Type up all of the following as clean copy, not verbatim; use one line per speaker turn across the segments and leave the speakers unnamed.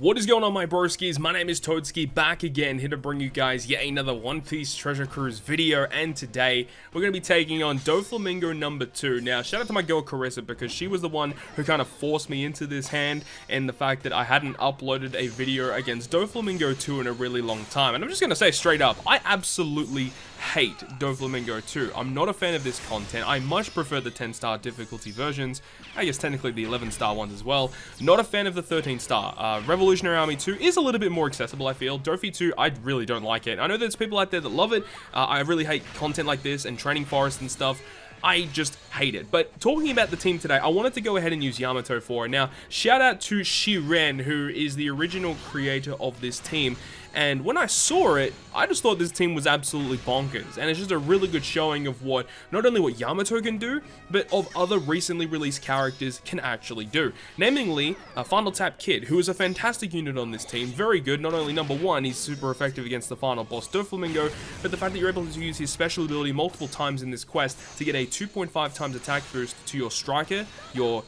What is going on, my broskiis? My name is Toadskii, back again, here to bring you guys yet another One Piece Treasure Cruise video, and today we're going to be taking on Doflamingo number 2. Now, shout out to my girl Karissa, because she was the one who kind of forced me into this hand, and the fact that I hadn't uploaded a video against Doflamingo 2 in a really long time. And I'm just going to say straight up, I absolutely hate Doflamingo 2. I'm not a fan of this content. I much prefer the 10-star difficulty versions. I guess technically the 11-star ones as well. Not a fan of the 13-star. Revolutionary Army 2 is a little bit more accessible, I feel. Dofi 2, I really don't like it. I know there's people out there that love it. I really hate content like this and Training Forest and stuff. I just hate it. But talking about the team today, I wanted to go ahead and use YAMATO for it. Now, shout out to Shiren, who is the original creator of this team. And when I saw it, I just thought this team was absolutely bonkers. And it's just a really good showing of what, not only what Yamato can do, but of other recently released characters can actually do. Namely, Final Tap Kid, who is a fantastic unit on this team. Very good. Not only number 1, he's super effective against the final boss Doflamingo, but the fact that you're able to use his special ability multiple times in this quest to get a 2.5 times attack boost to your striker, your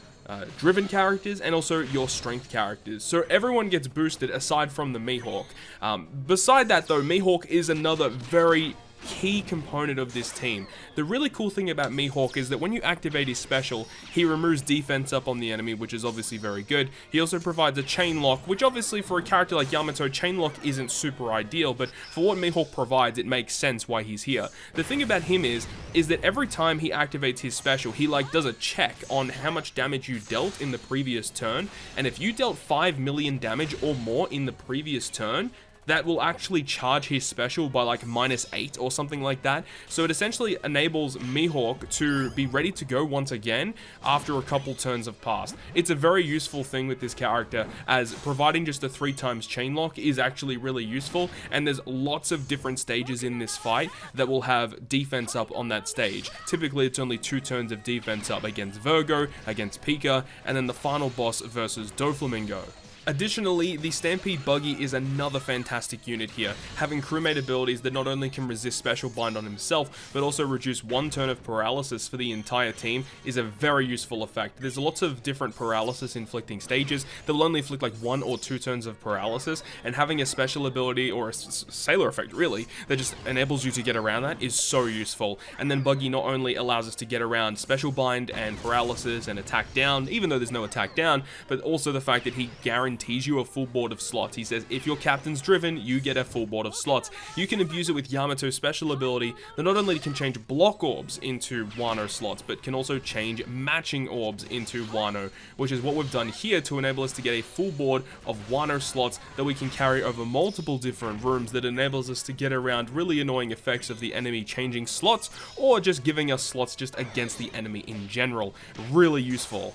driven characters, and also your strength characters. So everyone gets boosted aside from the Mihawk. Beside that though, Mihawk is another very key component of this team. The really cool thing about Mihawk is that when you activate his special, he removes defense up on the enemy, which is obviously very good. He also provides a chain lock, which obviously for a character like Yamato, chain lock isn't super ideal, but for what Mihawk provides, it makes sense why he's here. The thing about him is that every time he activates his special, he does a check on how much damage you dealt in the previous turn, and if you dealt 5 million damage or more in the previous turn, that will actually charge his special by -8 or something like that. So it essentially enables Mihawk to be ready to go once again after a couple turns have passed. It's a very useful thing with this character, as providing just a 3 times chain lock is actually really useful, and there's lots of different stages in this fight that will have defense up on that stage. Typically it's only 2 turns of defense up against Virgo, against Pika, and then the final boss versus Doflamingo. Additionally, the Stampede Buggy is another fantastic unit here, having crewmate abilities that not only can resist Special Bind on himself, but also reduce 1 turn of paralysis for the entire team is a very useful effect. There's lots of different paralysis inflicting stages that will only inflict 1 or 2 turns of paralysis, and having a special ability, or a sailor effect really, that just enables you to get around that is so useful. And then Buggy not only allows us to get around Special Bind and paralysis and attack down, even though there's no attack down, but also the fact that he guarantees you a full board of slots. He says if your captain's driven, you get a full board of slots. You can abuse it with Yamato's special ability that not only can change block orbs into Wano slots, but can also change matching orbs into Wano, which is what we've done here to enable us to get a full board of Wano slots that we can carry over multiple different rooms, that enables us to get around really annoying effects of the enemy changing slots, or just giving us slots just against the enemy in general. Really useful.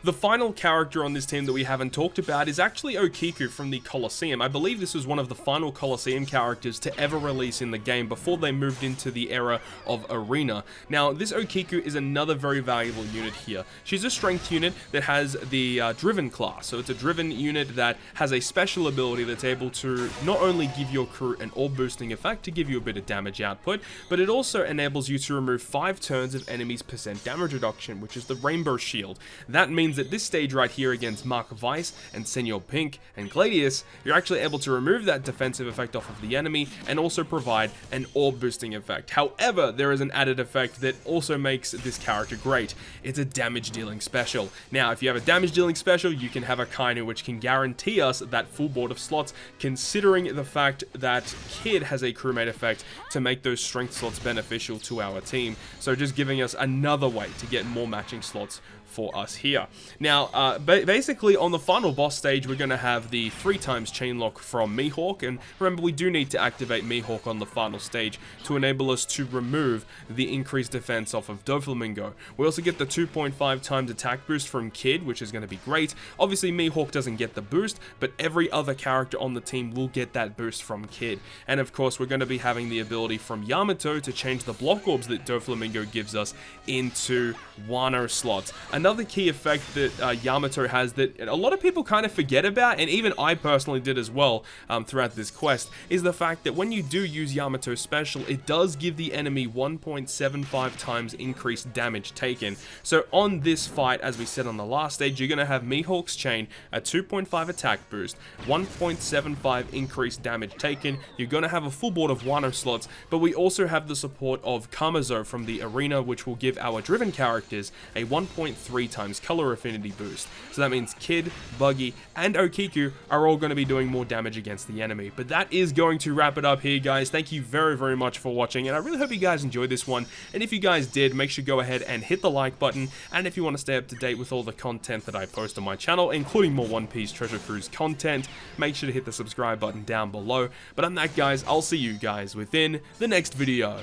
The final character on this team that we haven't talked about is actually Okiku from the Colosseum. I believe this was one of the final Colosseum characters to ever release in the game before they moved into the era of Arena. Now, this Okiku is another very valuable unit here. She's a strength unit that has the Driven class, so it's a Driven unit that has a special ability that's able to not only give your crew an orb boosting effect to give you a bit of damage output, but it also enables you to remove 5 turns of enemies' % damage reduction, which is the Rainbow Shield. That means at this stage right here against Mark Weiss and Senor Pink and Gladius, you're actually able to remove that defensive effect off of the enemy and also provide an orb boosting effect. However, there is an added effect that also makes this character great. It's a damage dealing special. Now, if you have a damage dealing special, you can have a Kainu, which can guarantee us that full board of slots, considering the fact that Kid has a crewmate effect to make those strength slots beneficial to our team. So just giving us another way to get more matching slots for us here. Now, basically on the final boss stage, we're going to have the 3 times chain lock from Mihawk, and remember, we do need to activate Mihawk on the final stage to enable us to remove the increased defense off of Doflamingo. We also get the 2.5 times attack boost from Kid, which is going to be great. Obviously, Mihawk doesn't get the boost, but every other character on the team will get that boost from Kid. And of course, we're going to be having the ability from Yamato to change the block orbs that Doflamingo gives us into Wano slots. Another key effect that Yamato has that a lot of people kind of forget about, and even I personally did as well throughout this quest, is the fact that when you do use Yamato's special, it does give the enemy 1.75 times increased damage taken. So on this fight, as we said on the last stage, you're going to have Mihawk's Chain, a 2.5 attack boost, 1.75 increased damage taken. You're going to have a full board of Wano slots, but we also have the support of Kamazo from the arena, which will give our driven characters a 1.3 times color affinity boost. So that means Kid, Buggy, and Okiku are all going to be doing more damage against the enemy. But that is going to wrap it up here, guys. Thank you very, very much for watching, and I really hope you guys enjoyed this one. And if you guys did, make sure to go ahead and hit the like button. And if you want to stay up to date with all the content that I post on my channel, including more One Piece Treasure Cruise content, make sure to hit the subscribe button down below. But on that, guys, I'll see you guys within the next video.